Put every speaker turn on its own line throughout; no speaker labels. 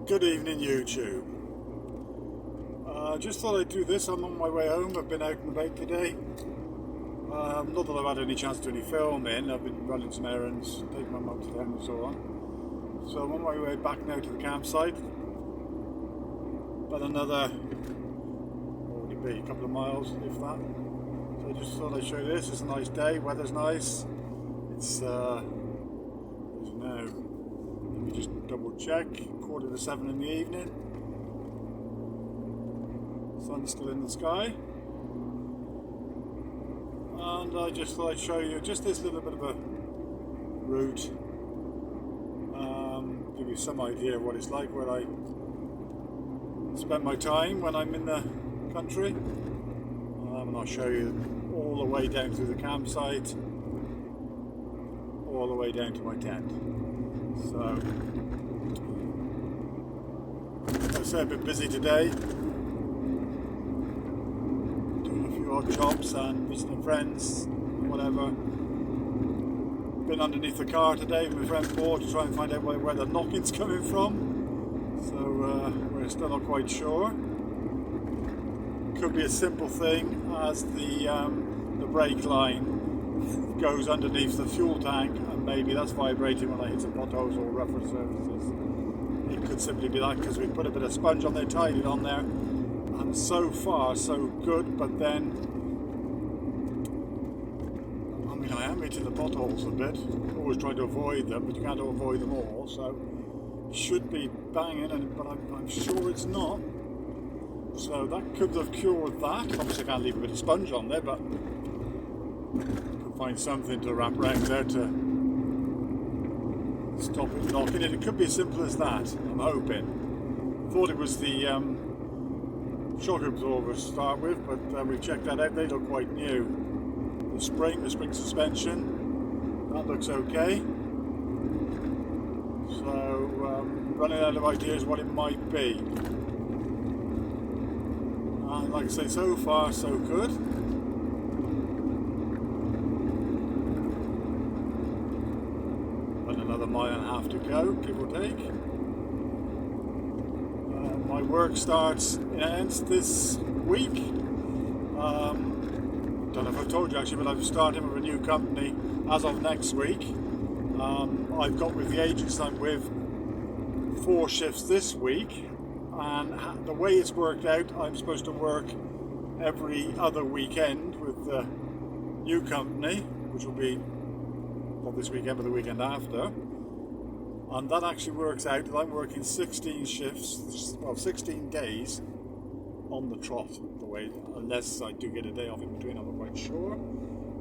Good evening, YouTube. Just thought I'd do this. I'm on my way home. I've been out and about today. Not that I've had any chance to do any filming. I've been running some errands, taking my mum to town and so on. So I'm on my way back now to the campsite. About another, what would it be, a couple of miles, if that. So I just thought I'd show you this. It's a nice day. Weather's nice. It's now, let me just double check, 6:45 in the evening. Sun's still in the sky. And I just thought I'd show you just this little bit of a route. Give you some idea of what it's like where I spend my time when I'm in the country. And I'll show you all the way down through the campsite, all the way down to my tent. So, like I say, I've been busy today, doing a few odd jobs and visiting friends, whatever. Been underneath the car today with my friend Paul to try and find out where the knocking's coming from. So we're still not quite sure. Could be a simple thing as the brake line goes underneath the fuel tank, and maybe that's vibrating when I hit some potholes or rougher surfaces. It could simply be that because we put a bit of sponge on there, tied it on there, and so far so good. But then, I mean, I am hitting the potholes a bit, always trying to avoid them, but you can't avoid them all. So should be banging, but I'm sure it's not. So that could have cured that. Obviously I can't leave a bit of sponge on there, but could find something to wrap around there to stop it knocking. And it could be as simple as that, I'm hoping. Thought it was the shock absorbers to start with, but we've checked that out. They look quite new. The spring suspension, that looks okay. So running out of ideas what it might be. And like I say, so far so good. And another mile and a half to go, give or take. My work starts and ends this week. Don't know if I've told you actually, but I'm starting with a new company as of next week. I've got with the agents I'm with 4 shifts this week. And the way it's worked out, I'm supposed to work every other weekend with the new company, which will be not this weekend but the weekend after. And that actually works out that I'm working 16 shifts, well 16 days on the trot, the way, unless I do get a day off in between, I'm not quite sure.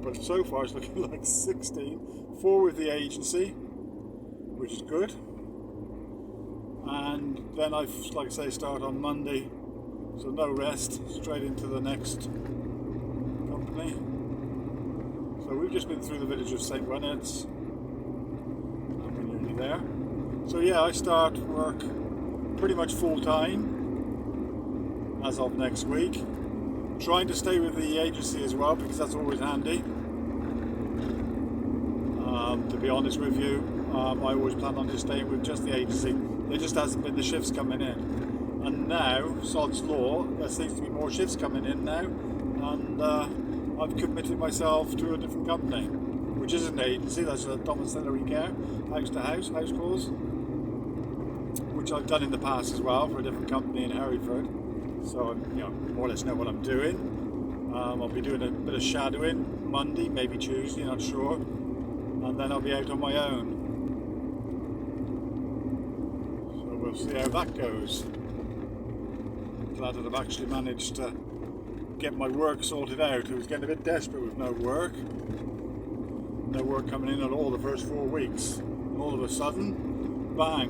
But so far it's looking like 16, 4 with the agency, which is good. And then I, like I say, start on Monday, so no rest, straight into the next company. So we've just been through the village of St. Wenet's, and we're nearly there. So yeah, I start work pretty much full time as of next week. Trying to stay with the agency as well, because that's always handy. To be honest with you, I always plan on just staying with just the agency. There just hasn't been the shifts coming in. And now, sod's law, there seems to be more shifts coming in now. And I've committed myself to a different company, which isn't an agency, that's a domiciliary care, house to house calls, which I've done in the past as well for a different company in Hereford. So I more or less know what I'm doing. I'll be doing a bit of shadowing Monday, maybe Tuesday, not sure. And then I'll be out on my own. So we'll see how that goes. Glad that I've actually managed to get my work sorted out. I was getting a bit desperate with no work. No work coming in at all the first 4 weeks. And all of a sudden, bang!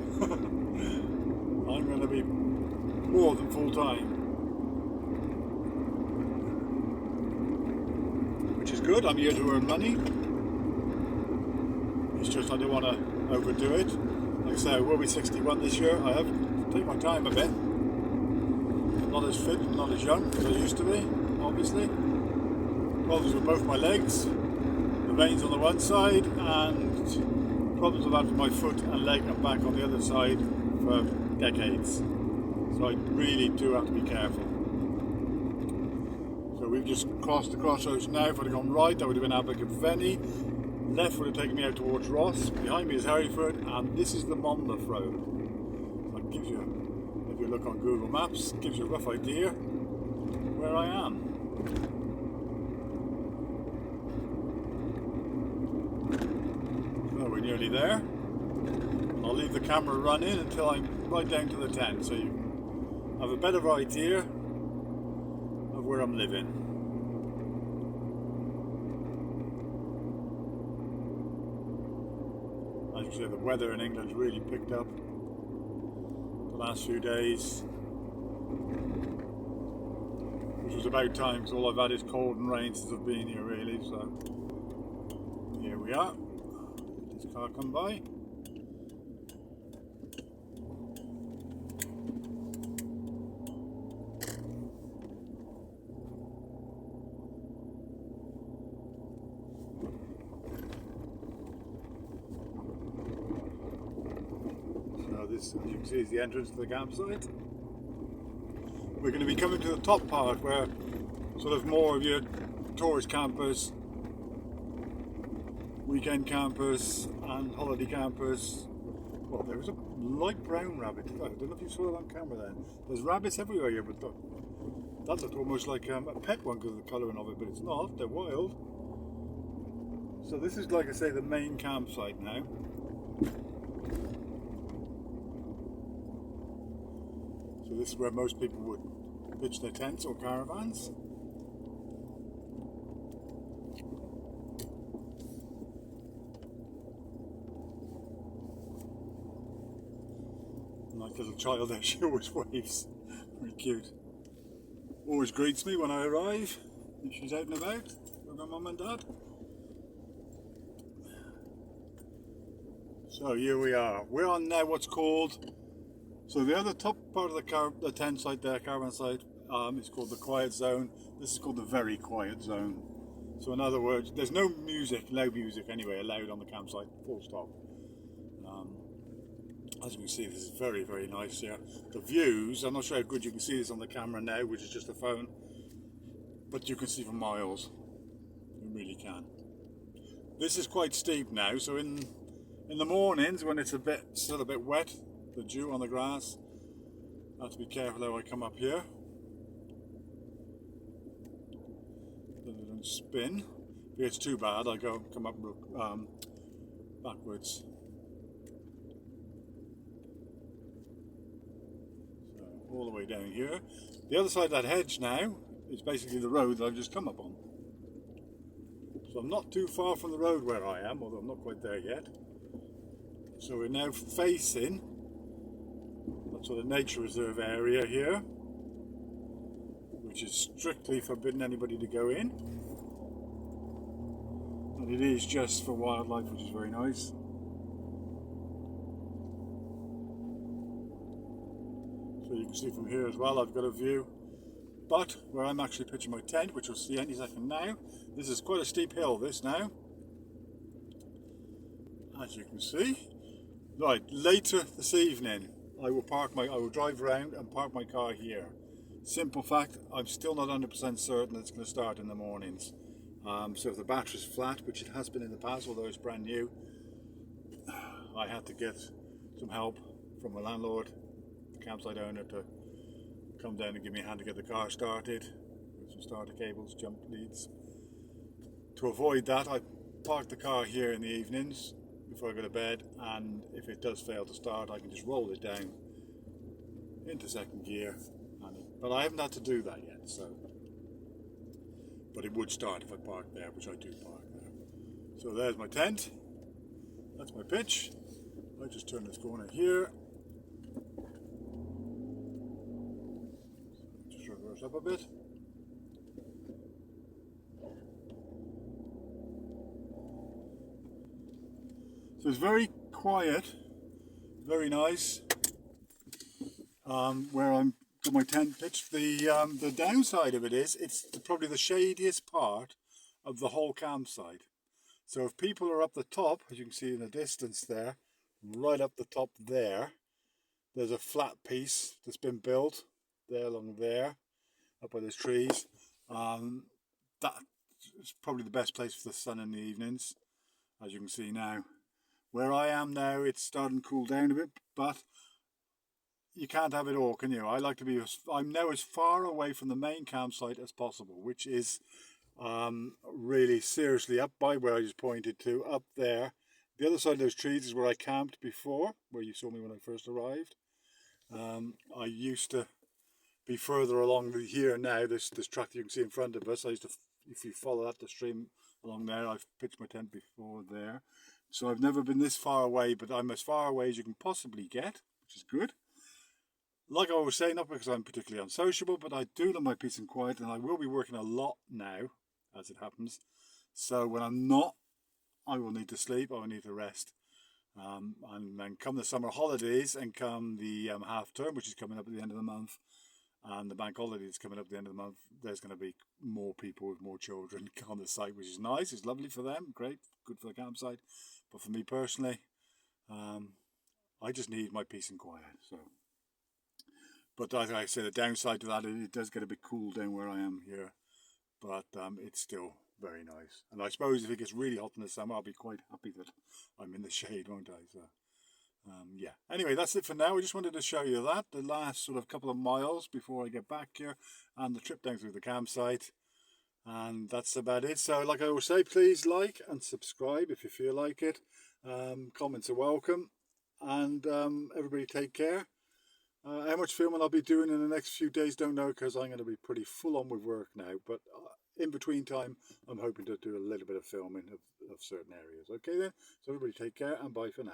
I'm going to be more than full time. Which is good, I'm here to earn money. It's just I don't want to overdo it. Like I say, I will be 61 this year. I have to take my time a bit. I'm not as fit, not as young as I used to be, obviously. Problems with both my legs, the veins on the one side, and problems I've had with my foot and leg and back on the other side for decades. So I really do have to be careful. So we've just crossed the crossroads now. If I'd have gone right, that would have been Abergavenny. Left would have taken me out towards Ross. Behind me is Hereford, and this is the Monmouth Road. So that gives you, if you look on Google Maps, gives you a rough idea where I am. So we're nearly there. I'll leave the camera running until I'm right down to the tent, so you have a better idea of where I'm living. As you say, the weather in England's really picked up the last few days, which was about time, because all I've had is cold and rain since I've been here, really. So here we are. Let this car come by. This, as you can see, is the entrance to the campsite. We're going to be coming to the top part where sort of more of your tourist campers, weekend campers and holiday campers. Well, there was a light brown rabbit. I don't know if you saw it on camera then. There's rabbits everywhere here, but that looked almost like a pet one because of the colouring of it, but it's not. They're wild. So this is, like I say, the main campsite now. So this is where most people would pitch their tents or caravans. Like little child there, she always waves. Very cute. Always greets me when I arrive, and she's out and about with my mum and dad. So here we are. We're on now what's called, so the other top part of the tent site there, caravan site, is called the quiet zone. This is called the very quiet zone. So in other words, there's no music, loud music anyway, allowed on the campsite, full stop. As you can see, this is very, very nice here. The views, I'm not sure how good you can see this on the camera now, which is just a phone, but you can see for miles. You really can. This is quite steep now, so in the mornings when it's still a bit wet, the dew on the grass, I have to be careful how I come up here. That I don't spin. If it's too bad, I come up backwards. So all the way down here. The other side of that hedge now is basically the road that I've just come up on. So I'm not too far from the road where I am, although I'm not quite there yet. So we're now facing that sort of nature reserve area here, which is strictly forbidden anybody to go in. And it is just for wildlife, which is very nice. So you can see from here as well, I've got a view. But where I'm actually pitching my tent, which we'll see any second now, this is quite a steep hill, this now, as you can see. Right, later this evening, I will drive around and park my car here. Simple fact, I'm still not 100% certain it's going to start in the mornings. So if the battery's flat, which it has been in the past, although it's brand new, I had to get some help from my landlord, the campsite owner, to come down and give me a hand to get the car started with some starter cables, jump leads. To avoid that, I park the car here in the evenings before I go to bed, and if it does fail to start, I can just roll it down into second gear. But I haven't had to do that yet, so. But it would start if I parked there, which I do park there. So there's my tent. That's my pitch. I just turn this corner here. Just reverse up a bit. So it's very quiet, very nice. Where I'm got my tent pitched. The downside of it is it's probably the shadiest part of the whole campsite. So if people are up the top, as you can see in the distance there, right up the top there, there's a flat piece that's been built there along there, up by those trees. That is probably the best place for the sun in the evenings, as you can see now. Where I am now, it's starting to cool down a bit, but you can't have it all, can you? I like to be, I'm now as far away from the main campsite as possible, which is really seriously up by where I just pointed to, up there. The other side of those trees is where I camped before, where you saw me when I first arrived. I used to be further along here now, this track that you can see in front of us. I used to, if you follow that, the stream along there, I've pitched my tent before there. So I've never been this far away, but I'm as far away as you can possibly get, which is good. Like I was saying, not because I'm particularly unsociable, but I do love my peace and quiet, and I will be working a lot now, as it happens. So when I'm not, I will need to sleep, I will need to rest. And then come the summer holidays and come the half term, which is coming up at the end of the month, and the bank holiday is coming up at the end of the month, there's going to be more people with more children on the site, which is nice. It's lovely for them, great, good for the campsite. But for me personally, I just need my peace and quiet. So, but like I say, the downside to that is it does get a bit cool down where I am here, but it's still very nice. And I suppose if it gets really hot in the summer, I'll be quite happy that I'm in the shade, won't I? So yeah, anyway, that's it for now. I just wanted to show you that, the last sort of couple of miles before I get back here, and the trip down through the campsite, and that's about it. So like I always say, please like and subscribe if you feel like it. Comments are welcome, and everybody take care. How much filming I'll be doing in the next few days, don't know, because I'm going to be pretty full on with work now, but in between time I'm hoping to do a little bit of filming of certain areas. Okay then, so everybody take care, and bye for now.